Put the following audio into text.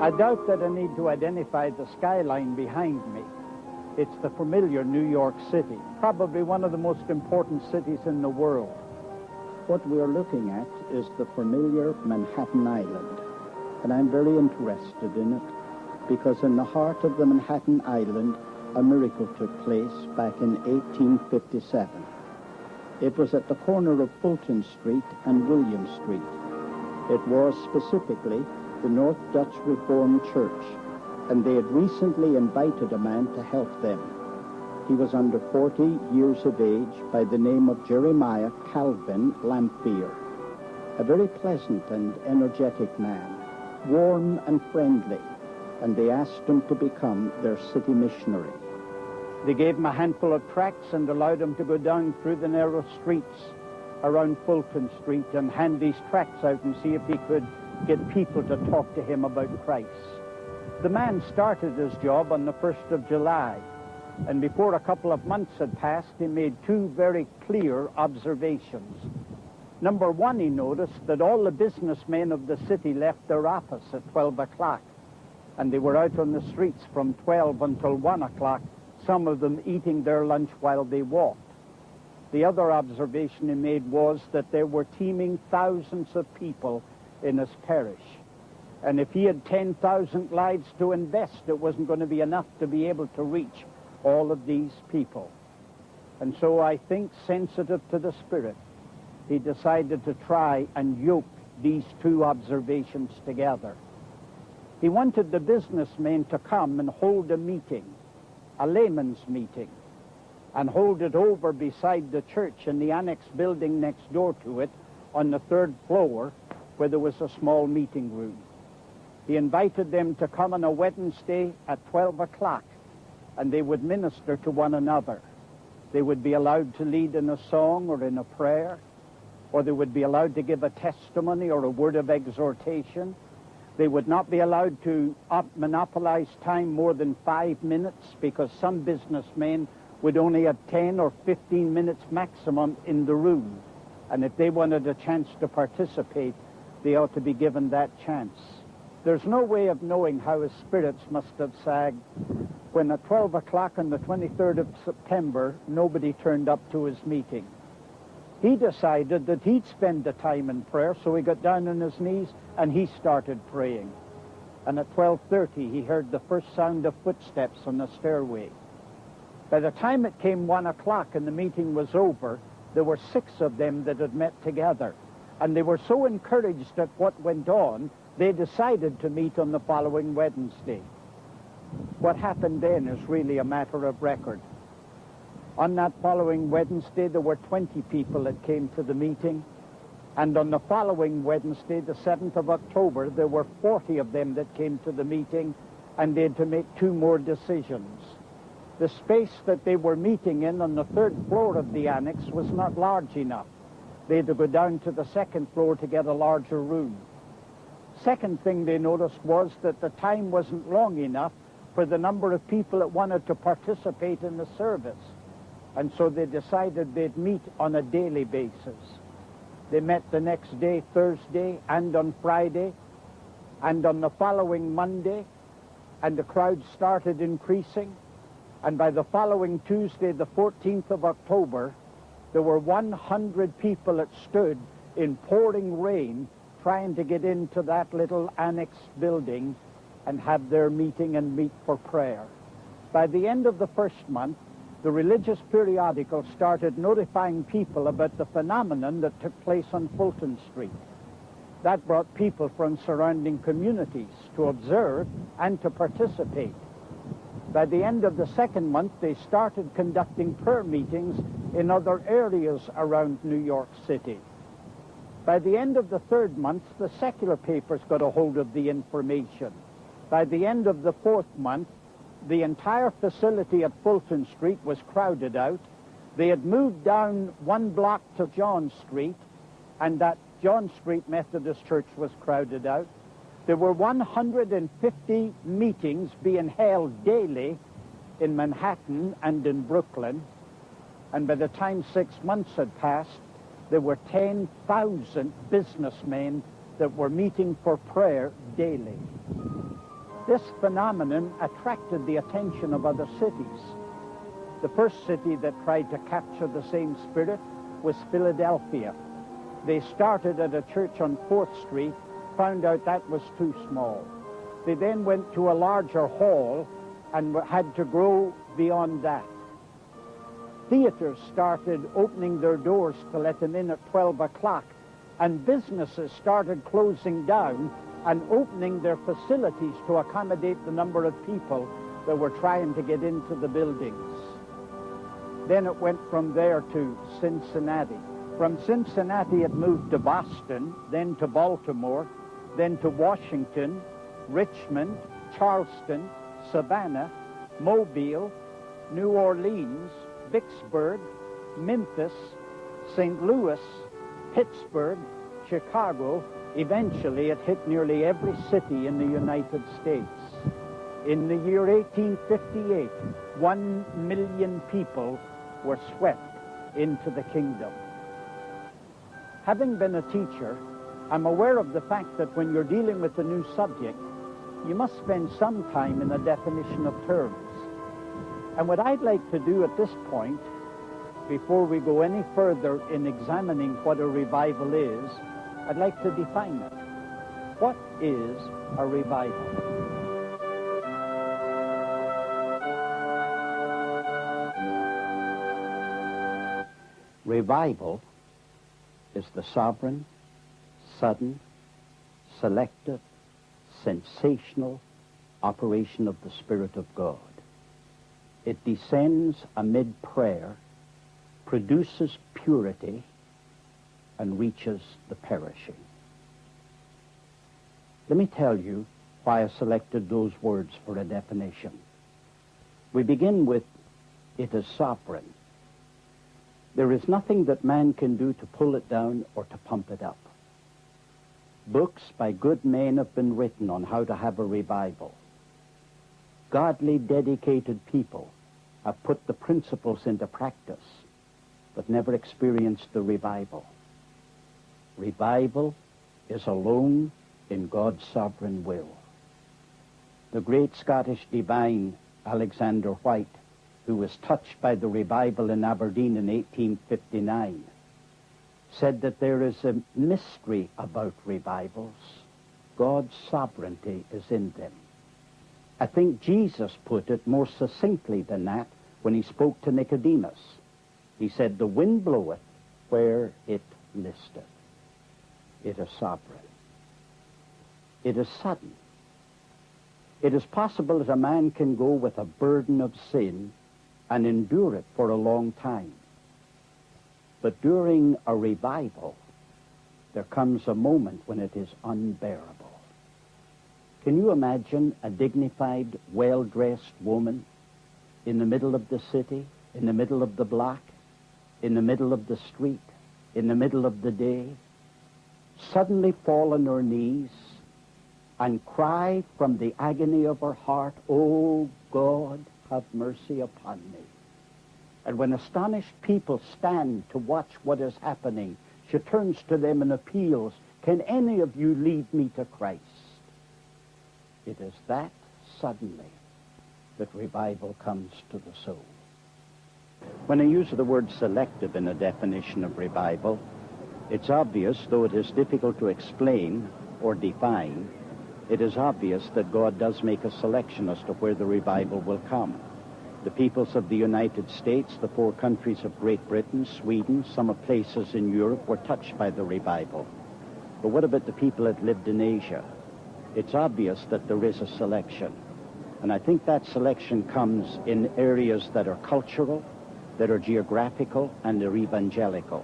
I doubt that I need to identify the skyline behind me. It's the familiar New York City, probably one of the most important cities in the world. What we are looking at is the familiar Manhattan Island, and I'm very interested in it because in the heart of the Manhattan Island, a miracle took place back in 1857. It was at the corner of Fulton Street and William Street. It was specifically the North Dutch Reformed Church, and they had recently invited a man to help them. He was under 40 years of age by the name of Jeremiah Calvin Lamphere, a very pleasant and energetic man, warm and friendly, and they asked him to become their city missionary. They gave him a handful of tracts and allowed him to go down through the narrow streets around Fulton Street and hand these tracts out and see if he could get people to talk to him about Christ. The man started his job on the 1st of July, and before a couple of months had passed, he made two very clear observations. Number one, he noticed that all the businessmen of the city left their office at 12 o'clock, and they were out on the streets from 12 until 1 o'clock, some of them eating their lunch while they walked. The other observation he made was that there were teeming thousands of people in his parish. And if he had 10,000 lives to invest, it wasn't going to be enough to be able to reach all of these people. And so I think, sensitive to the Spirit, he decided to try and yoke these two observations together. He wanted the businessmen to come and hold a meeting, a layman's meeting, and hold it over beside the church in the annex building next door to it on the 3rd floor, where there was a small meeting room. He invited them to come on a Wednesday at 12 o'clock, and they would minister to one another. They would be allowed to lead in a song or in a prayer, or they would be allowed to give a testimony or a word of exhortation. They would not be allowed to monopolize time more than 5 minutes, because some businessmen would only have 10 or 15 minutes maximum in the room. And if they wanted a chance to participate, they ought to be given that chance. There's no way of knowing how his spirits must have sagged when at 12 o'clock on the 23rd of September, nobody turned up to his meeting. He decided that he'd spend the time in prayer, so he got down on his knees and he started praying. And at 12:30, he heard the first sound of footsteps on the stairway. By the time it came 1 o'clock and the meeting was over, there were 6 of them that had met together. And they were so encouraged at what went on, they decided to meet on the following Wednesday. What happened then is really a matter of record. On that following Wednesday, there were 20 people that came to the meeting. And on the following Wednesday, the 7th of October, there were 40 of them that came to the meeting, and they had to make 2 more decisions. The space that they were meeting in on the 3rd floor of the annex was not large enough. They had to go down to the 2nd floor to get a larger room. Second thing they noticed was that the time wasn't long enough for the number of people that wanted to participate in the service. And so they decided they'd meet on a daily basis. They met the next day, Thursday, and on Friday, and on the following Monday, and the crowd started increasing. And by the following Tuesday, the 14th of October, there were 100 people that stood in pouring rain trying to get into that little annex building and have their meeting and meet for prayer. By the end of the first month, the religious periodical started notifying people about the phenomenon that took place on Fulton Street. That brought people from surrounding communities to observe and to participate. By the end of the second month, they started conducting prayer meetings in other areas around New York City. By the end of the third month, the secular papers got a hold of the information. By the end of the fourth month, the entire facility at Fulton Street was crowded out. They had moved down 1 block to John Street, and that John Street Methodist Church was crowded out. There were 150 meetings being held daily in Manhattan and in Brooklyn, and by the time 6 months had passed, there were 10,000 businessmen that were meeting for prayer daily. This phenomenon attracted the attention of other cities. The first city that tried to capture the same spirit was Philadelphia. They started at a church on 4th Street, found out that was too small. They then went to a larger hall and had to grow beyond that. Theaters started opening their doors to let them in at 12 o'clock, and businesses started closing down and opening their facilities to accommodate the number of people that were trying to get into the buildings. Then it went from there to Cincinnati. From Cincinnati, it moved to Boston, then to Baltimore, then to Washington, Richmond, Charleston, Savannah, Mobile, New Orleans, Vicksburg, Memphis, St. Louis, Pittsburgh, Chicago. Eventually, it hit nearly every city in the United States. In the year 1858, 1 million people were swept into the kingdom. Having been a teacher, I'm aware of the fact that when you're dealing with a new subject, you must spend some time in the definition of terms. And what I'd like to do at this point, before we go any further in examining what a revival is, I'd like to define it. What is a revival? Revival is the sovereign, sudden, selective, sensational operation of the Spirit of God. It descends amid prayer, produces purity, and reaches the perishing. Let me tell you why I selected those words for a definition. We begin with, it is sovereign. There is nothing that man can do to pull it down or to pump it up. Books by good men have been written on how to have a revival. Godly, dedicated people have put the principles into practice, but never experienced the revival. Revival is alone in God's sovereign will. The great Scottish divine Alexander White, who was touched by the revival in Aberdeen in 1859, said that there is a mystery about revivals. God's sovereignty is in them. I think Jesus put it more succinctly than that when he spoke to Nicodemus. He said, the wind bloweth where it listeth. It is sovereign. It is sudden. It is possible that a man can go with a burden of sin and endure it for a long time. But during a revival, there comes a moment when it is unbearable. Can you imagine a dignified, well-dressed woman in the middle of the city, in the middle of the block, in the middle of the street, in the middle of the day, suddenly fall on her knees and cry from the agony of her heart, "Oh God, have mercy upon me." And when astonished people stand to watch what is happening, she turns to them and appeals, "Can any of you lead me to Christ?" It is that suddenly that revival comes to the soul. When I use the word selective in a definition of revival, it's obvious, though it is difficult to explain or define, it is obvious that God does make a selection as to where the revival will come. The peoples of the United States, the 4 countries of Great Britain, Sweden, some of places in Europe were touched by the revival. But what about the people that lived in Asia? It's obvious that there is a selection. And I think that selection comes in areas that are cultural, that are geographical, and are evangelical.